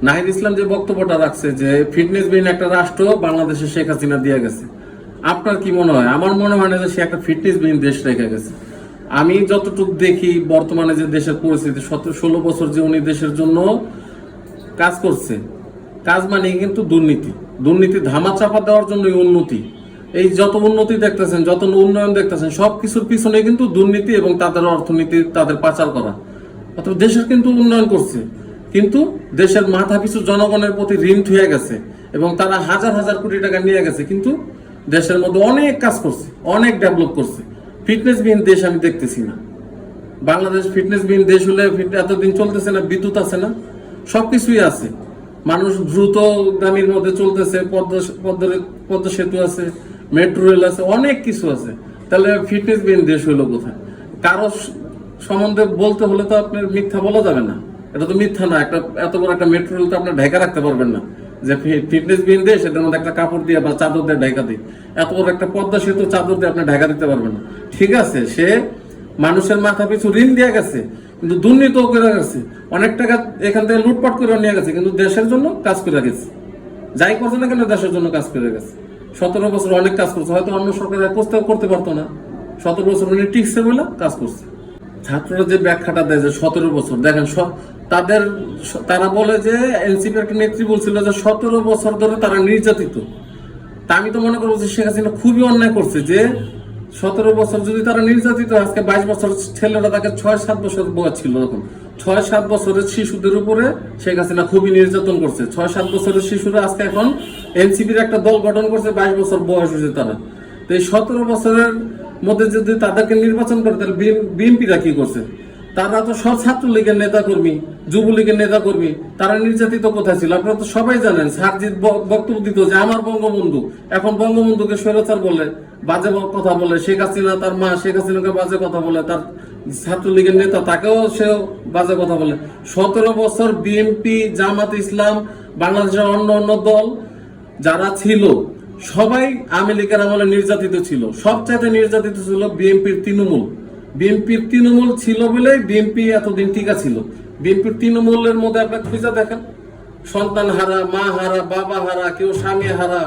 নাহিদ ইসলাম যে বক্তব্যটা রাখছে যে ফিটনেসবিহীন একটা রাষ্ট্র বাংলাদেশে শেখ হাসিনা দিয়ে গেছে, আপনার কি মনে হয়? আমার মনে হয় না যে সে একটা ফিটনেসবিহীন দেশ রেখে গেছে। আমি যতটুকু দেখি বর্তমানে যে দেশের পরিস্থিতি, 17-16 বছর যে উনি দেশের জন্য কাজ করছে, কাজ মানে কিন্তু দুর্নীতি ধামাচাপা দেওয়ার জন্যই উন্নতি। এই যত উন্নতি দেখতেছেন, যত উন্নয়ন দেখতেছেন, সবকিছুর পিছনে কিন্তু দুর্নীতি এবং তাদের অর্থনীতি, তাদের পাচার করা। অথবা দেশের কিন্তু উন্নয়ন করছে, কিন্তু দেশের মাথা পিছু জনগণের প্রতি ঋণ হয়ে গেছে এবং তারা হাজার হাজার কোটি টাকা নিয়ে গেছে, কিন্তু দেশের মধ্যে অনেক কাজ করছে, অনেক ডেভেলপ করছে। ফিটনেসবিহীন দেশ আমি দেখতেছি না। বাংলাদেশ ফিটনেসবিহীন দেশ হলে এতদিন চলতেছে না, বিদ্যুৎ আছে না, সবকিছুই আছে, মানুষ দ্রুতগামীর মধ্যে চলতেছে, পদ্মা সেতু আছে, মেট্রো রেল আছে, অনেক কিছু আছে। তাহলে ফিটনেসবিহীন দেশ হইলো কোথায়? কারো সম্বন্ধে বলতে হলে তো আপনার মিথ্যা বলা যাবে না, এটা তো মিথ্যা না। একটা এত বড় একটা মেট্রো রেল তো আপনার ঢেকা রাখতে পারবেন না যে ফিটনেসবিহীন দেশ, এটার মধ্যে একটা কাপড় দিয়ে বা চাদর দিয়ে ঢেকা দিই। এত বড় একটা পদ্মা সেতু চাদর দিয়ে আপনি ঢেকা দিতে পারবেন না। ঠিক আছে, সে মানুষের মাথা পিছু ঋণ দিয়ে গেছে, কিন্তু দুর্নীতিও করে গেছে, অনেক টাকা এখান থেকে লুটপাট করে নিয়ে গেছে, কিন্তু দেশের জন্য কাজ করে গেছে। যাই করছে না কেন দেশের জন্য কাজ করে গেছে। 17 বছর অনেক কাজ করছে, হয়তো অন্য সরকার করতে পারতো না। 17 বছর উনি টিকছে বলে কাজ করছে। ছাত্ররা যে ব্যাখ্যাটা দেয় যে 17 বছর, দেখেন তারা বলে যে এনসিপি একটা নেত্রী বলছিল যে 17 বছর ধরে তারা নির্যাতিত। তা আমি তো মনে করবো যে শেখ হাসিনা খুবই অন্যায় করছে যে 17 বছর যদি তারা নির্যাতিত, আজকে 22 বছর ছেলেরা তাকে 6-7 বছর বয়স ছিল, তখন 6-7 বছরের শিশুদের উপরে শেখ হাসিনা খুবই নির্যাতন করছে। 6-7 বছরের শিশুরা আজকে এখন এনসিপির একটা দল গঠন করছে, 22 বছর বয়স হয়েছে তারা। তো এই 17 বছরের মধ্যে যদি তাদেরকে নির্বাচন করে, তাহলে বিএনপিরা কি করছে? তারা তো সব ছাত্রলীগের নেতাকর্মী, যুবলীগের নেতাকর্মী, তারা নির্যাতিত কোথায় ছিল? আপনারা তো সবাই জানেন। সারজিৎ বক্তব্য দিত যে আমার বঙ্গবন্ধু, এখন বঙ্গবন্ধুকে স্বৈরাচার বলে, বাজে কথা বলে। শেখ হাসিনা, তার মা শেখ হাসিনাকে বাজে কথা বলে, তার ছাত্রলীগের নেতা তাকেও সেও বাজে কথা বলে। 17 বছর বিএনপি, জামাত ইসলাম, বাংলাদেশের অন্য অন্য দল যারা ছিল সবাই আওয়ামী লীগের আমলে নির্যাতিত ছিল। সবচাইতে নির্যাতিত ছিল বিএনপির তৃণমূল। বিএনপির তৃণমূল ছিল বলে বিএনপি এতদিন টিকা ছিল। বিএনপির তৃণমূলের মধ্যে আপনার খুঁজে দেখেন, সন্তান হারা, মা হারা, বাবা হারা, কেউ স্বামী হারা,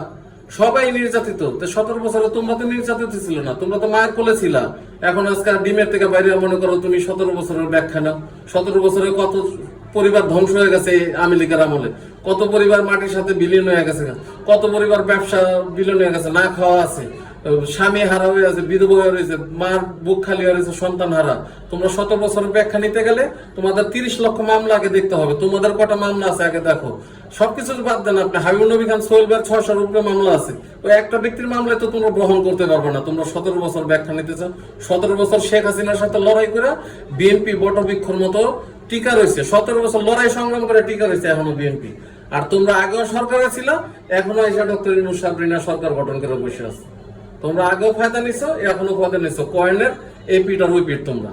সবাই নির্যাতিত। 17 বছরে তোমরা তো নির্যাতিত ছিল না, তোমরা তো মায়ের কোলে ছিলা। এখন আজকাল ডিমের থেকে বাইরে মনে করো তুমি 17 বছরের ব্যাখ্যা নাও। 17 বছরে কত পরিবার ধ্বংস হয়ে গেছে আওয়ামী লীগের আমলে, কত পরিবার মাটির সাথে বিলীন হয়ে গেছে, কত পরিবার ব্যবসা বিলীন হয়ে গেছে, না খাওয়া আছে, স্বামী হারা হয়ে আছে, বিধবা হয়ে রয়েছে, মার বুক খালি হয়ে রয়েছে, সন্তান হারা। তোমরা 17 বছরের ব্যাখ্যা নিতে গেলে তোমাদের 30 লক্ষ মামলা আগে দেখতে হবে। তোমাদের কটা মামলা আছে আগে দেখো। সবকিছু বাদ দেন, আপনি হাবিবুর নবী খান সোহেল ভাইয়ের 600-র উপরে মামলা আছে। ওই একটা ব্যক্তির মামলায় তো তোমরা গ্রহণ করতে পারবে না। তোমরা 17 বছর ব্যাখ্যা নিতে চাও। 17 বছর শেখ হাসিনার সাথে লড়াই করে বিএনপি বটবৃক্ষর মতো টিকা রয়েছে। 17 বছর লড়াই সংগ্রাম করে টিকা রয়েছে এখনো বিএনপি। আর তোমরা আগেও সরকারে ছিল, এখনো এসে ডক্টর ইউনূস সাবরিনা সরকার গঠন করে বসে আছে। তোমরা আগেও ফায়দা নিছো, এখনো ফায়দা নিছো। কয়েনের এই পিঠ আর ওই পিঠ তোমরা।